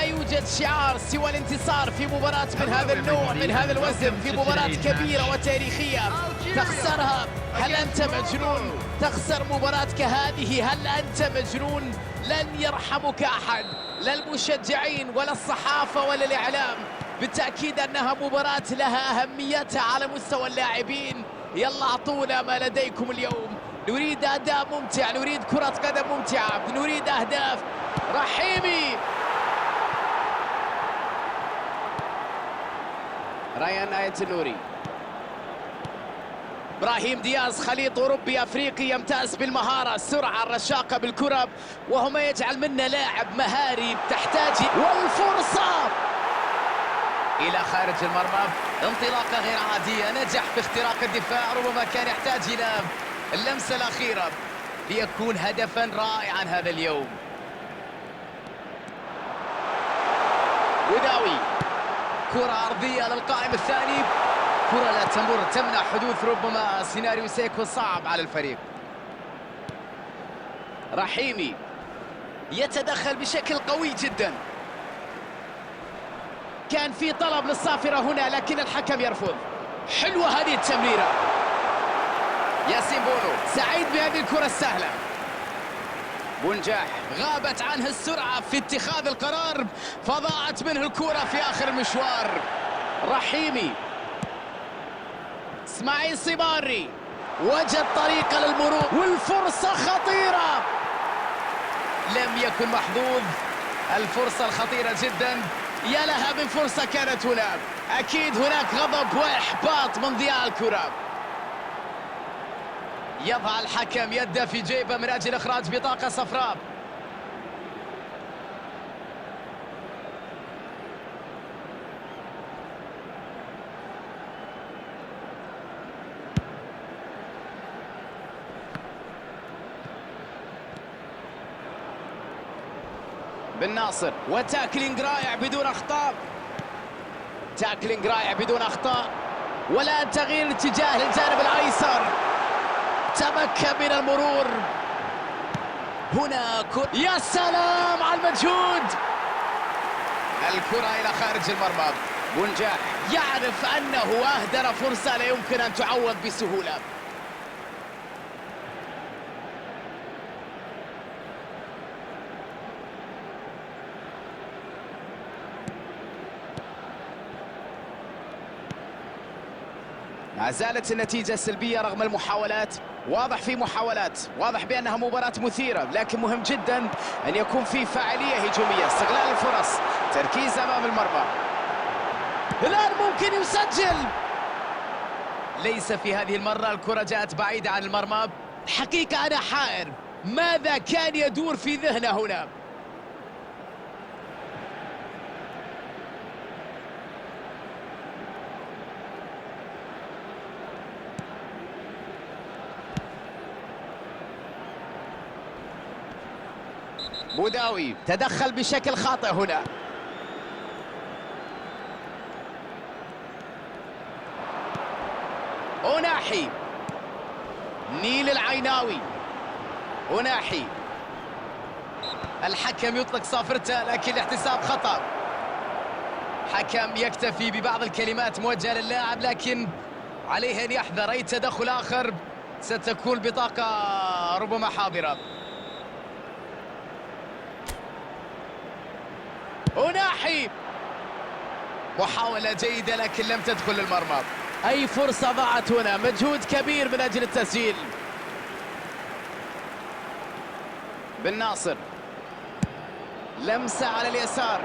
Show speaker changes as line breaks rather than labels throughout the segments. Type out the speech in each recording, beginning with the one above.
يوجد شعار سوى الانتصار في مباراة من هذا النوع من هذا الوزن، في مباراة كبيرة وتاريخية تخسرها. هل أنت مجنون؟ تخسر مباراة كهذه، هل أنت مجنون؟ لن يرحمك أحد، لا المشجعين ولا الصحافة ولا الإعلام. بالتأكيد أنها مباراة لها أهميتها على مستوى اللاعبين. يلا أعطونا ما لديكم اليوم، نريد أداء ممتع، نريد كرة قدم ممتعة، نريد أهداف. رحيمي، ريان آيت النوري، إبراهيم دياز، خليط أوروبي أفريقي يمتاز بالمهارة، السرعة، الرشاقة بالكرة، وهو ما يجعل منا لاعب مهاري تحتاج. والفرصة إلى خارج المرمى، انطلاقة غير عادية، نجح في اختراق الدفاع، ربما كان يحتاج إلى اللمسة الأخيرة ليكون هدفا رائعا هذا اليوم. وداوي، كرة عرضية للقائم الثاني، كرة لا تمر، تمنع حدوث ربما سيناريو سيكون صعب على الفريق. رحيمي يتدخل بشكل قوي جدا، كان في طلب للصافرة هنا لكن الحكم يرفض. حلوة هذه التمريرة، ياسين بونو سعيد بهذه الكرة السهلة. بونجاح غابت عنه السرعة في اتخاذ القرار، فضاعت منه الكرة في آخر المشوار. رحيمي، اسماعيل صباري وجد طريقة للمرور، والفرصة خطيرة، لم يكن محظوظ. الفرصة الخطيرة جدا، يا لها من فرصة كانت هنا. أكيد هناك غضب وإحباط من ضياع الكرة. يضع الحكم يده في جيبه من أجل إخراج بطاقة صفراء. بن ناصر، وتاكلينج رائع بدون أخطاء، تاكلينج رائع بدون أخطاء، ولا تغيير الاتجاه للجانب الأيسر، تمكن من المرور هنا. يا سلام على المجهود، الكرة إلى خارج المرمى. بونجاح يعرف أنه أهدر فرصة لا يمكن أن تعوض بسهولة. ما زالت النتيجة سلبية رغم المحاولات، واضح في محاولات، واضح بأنها مباراة مثيرة، لكن مهم جدا أن يكون في فاعلية هجومية، استغلال الفرص، تركيز أمام المرمى. الآن ممكن يسجل، ليس في هذه المرة، الكرة جاءت بعيدة عن المرمى. حقيقة أنا حائر، ماذا كان يدور في ذهنه هنا؟ بوداوي تدخل بشكل خاطئ هنا. أوناحي، نيل العيناوي، أوناحي، الحكم يطلق صافرته لكن الاحتساب خطأ. حكم يكتفي ببعض الكلمات موجهة للاعب، لكن عليه أن يحذر أي تدخل آخر ستكون بطاقة ربما حاضرة. أوناحي، محاولة جيدة لكن لم تدخل المرمى. أي فرصة ضاعت هنا، مجهود كبير من أجل التسجيل. بن ناصر، لمسة على اليسار.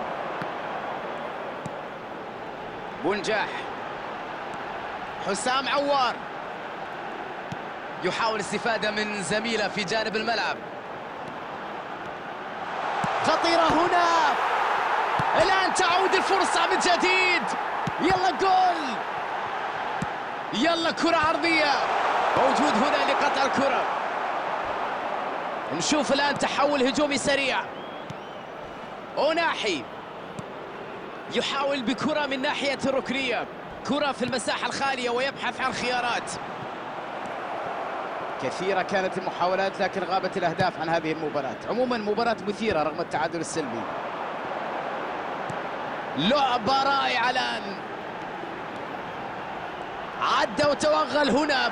بونجاح، حسام عوار يحاول الاستفادة من زميله في جانب الملعب. خطيرة هنا، الآن تعود الفرصة من جديد. يلا جول، يلا كرة عرضية، موجود هنا لقطع الكرة. نشوف الآن تحول هجومي سريع. أوناحي يحاول بكرة من ناحية الركنية، كرة في المساحة الخالية ويبحث عن خيارات. كثيرة كانت المحاولات لكن غابت الأهداف عن هذه المباراة. عموما مباراة مثيرة رغم التعادل السلبي. لعبة رائعة الآن، عدى وتوغل هنا.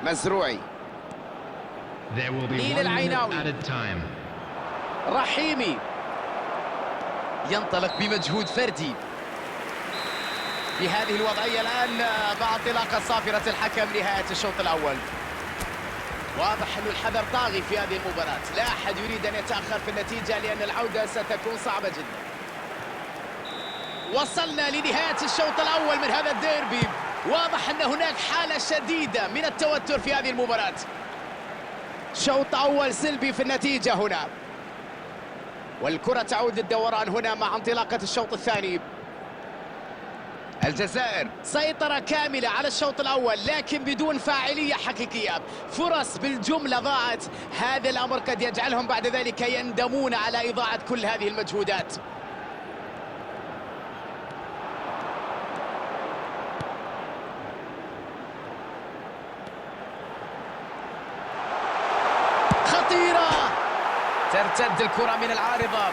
مزروعي، نيل العيناوي، رحيمي ينطلق بمجهود فردي في هذه الوضعية الآن مع انطلاقة صافرة الحكم نهاية الشوط الأول. واضح أن الحذر طاغي في هذه المباراة، لا أحد يريد أن يتأخر في النتيجة لأن العودة ستكون صعبة جدا. وصلنا لنهاية الشوط الأول من هذا الديربي، واضح أن هناك حالة شديدة من التوتر في هذه المباراة. شوط أول سلبي في النتيجة هنا، والكرة تعود للدوران هنا مع انطلاقة الشوط الثاني. الجزائر سيطرة كاملة على الشوط الأول لكن بدون فاعلية حقيقية، فرص بالجملة ضاعت. هذا الأمر قد يجعلهم بعد ذلك يندمون على إضاعة كل هذه المجهودات. خطيرة، ترتد الكرة من العارضة،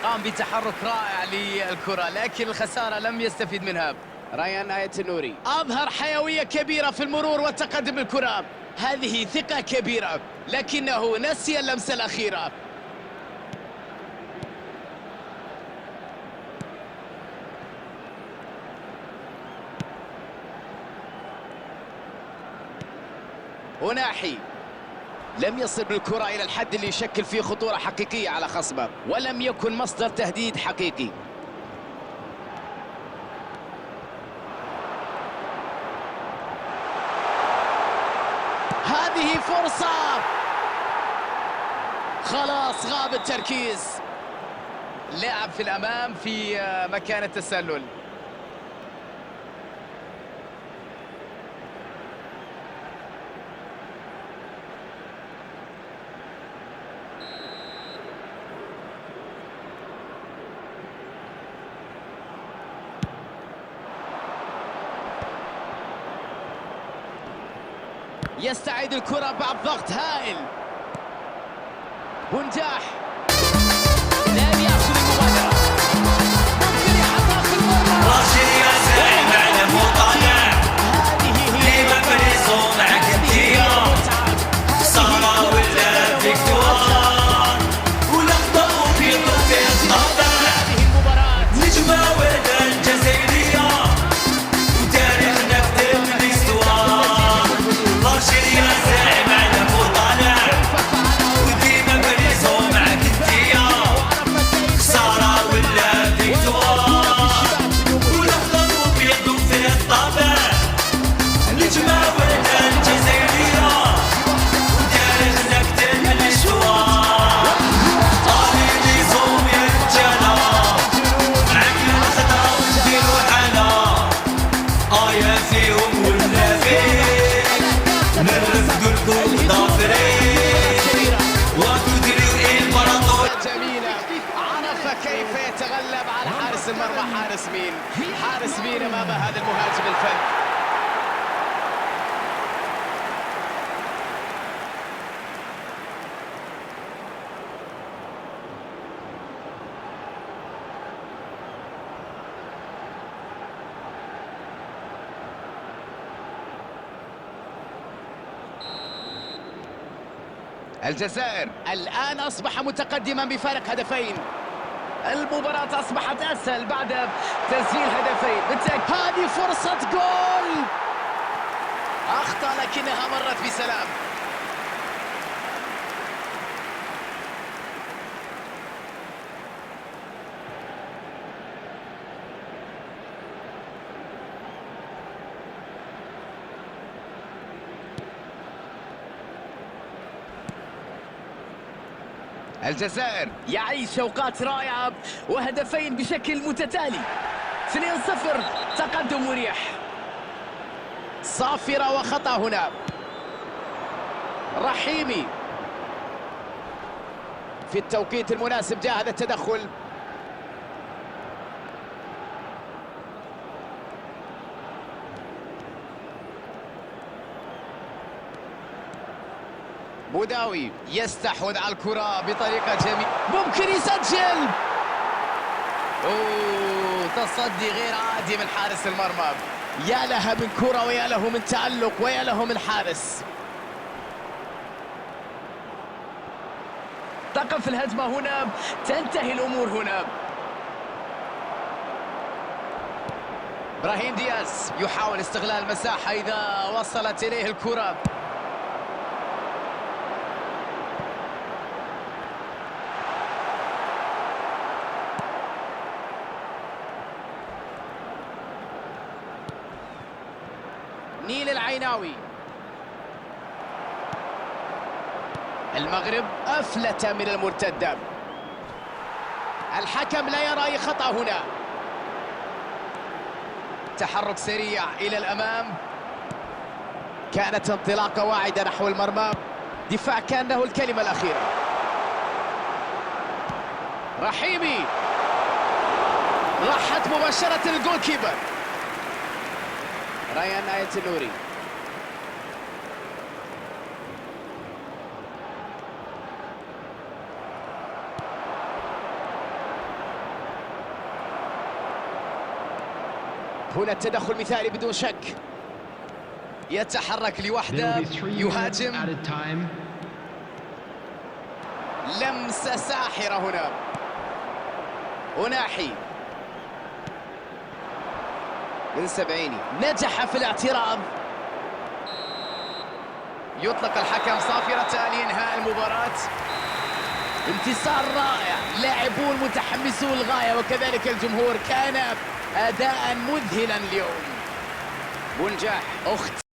قام بتحرك رائع للكرة لكن الخسارة لم يستفيد منها. ريان آيت النوري أظهر حيوية كبيرة في المرور والتقدم بالكرة، هذه ثقة كبيرة لكنه نسي اللمسة الأخيرة. هناحي لم يصل بالكرة إلى الحد اللي يشكل فيه خطورة حقيقية على خصمه، ولم يكن مصدر تهديد حقيقي. هذه فرصة، خلاص غاب التركيز. لاعب في الأمام في مكان التسلل. يستعيد الكرة بعد ضغط هائل. بنداح لم يأخذ المبادرة، ممكن يحطها في المرمى.
راشد يا زعيم على مطالع، ديما بريزو معك انتيا، سارة ولا فيكتوار ولقطة وبيضو في الطابع، نجمة ولا الجزائرية وتاريخنا كتب الاستوار. راشد يا زعيم على مطالع، وديما بريزو معك انتيا، سارة ولا فيكتوار ولقطة وبيضو في الطابع، نجمة ولا الجزائرية وتاريخنا كتب الاستوار. طالي لي زوم يا رجالة، عقل الخضرا ونديرو حالة، آية فيهم ولا فيك، نرفدو لكم ظافرين وتدريو الإمبراطور.
جميلة، عرف كيف يتغلب على حارس المرمى. حارس مين أمام هذا المهاجم الفذ. الجزائر الآن أصبح متقدما بفارق هدفين. المباراة أصبحت أسهل بعد تسجيل هدفين. هذه فرصة جول، أخطأ لكنها مرت بسلام. الجزائر يعيش أوقات رائعة وهدفين بشكل متتالي. 2-0 تقدم مريح. صافرة وخطأ هنا. رحيمي في التوقيت المناسب جاء هذا التدخل. بوداوي يستحوذ على الكرة بطريقة جميلة، ممكن يسجل. أوه، تصدي غير عادي من حارس المرمى. يا لها من كرة ويا له من تألق ويا له من حارس. تقف الهجمة هنا، تنتهي الأمور هنا. إبراهيم دياز يحاول استغلال المساحة إذا وصلت إليه الكرة. نيل العيناوي. المغرب أفلت من المرتدة. الحكم لا يرى أي خطأ هنا. تحرك سريع إلى الأمام. كانت انطلاقة واعدة نحو المرمى. دفاع كان له الكلمة الأخيرة. رحيمي راحت مباشرة للجول كيبر. ريان آية النوري. هنا التدخل مثالي بدون شك. يتحرك لوحده، يهاجم. لمسة ساحرة هنا. أناحي بن سبعيني نجح في الاعتراض. يطلق الحكم صافرة لإنهاء المباراة. انتصار رائع، لاعبون متحمسون للغاية وكذلك الجمهور. كان أداء مذهلا اليوم. منجح أخت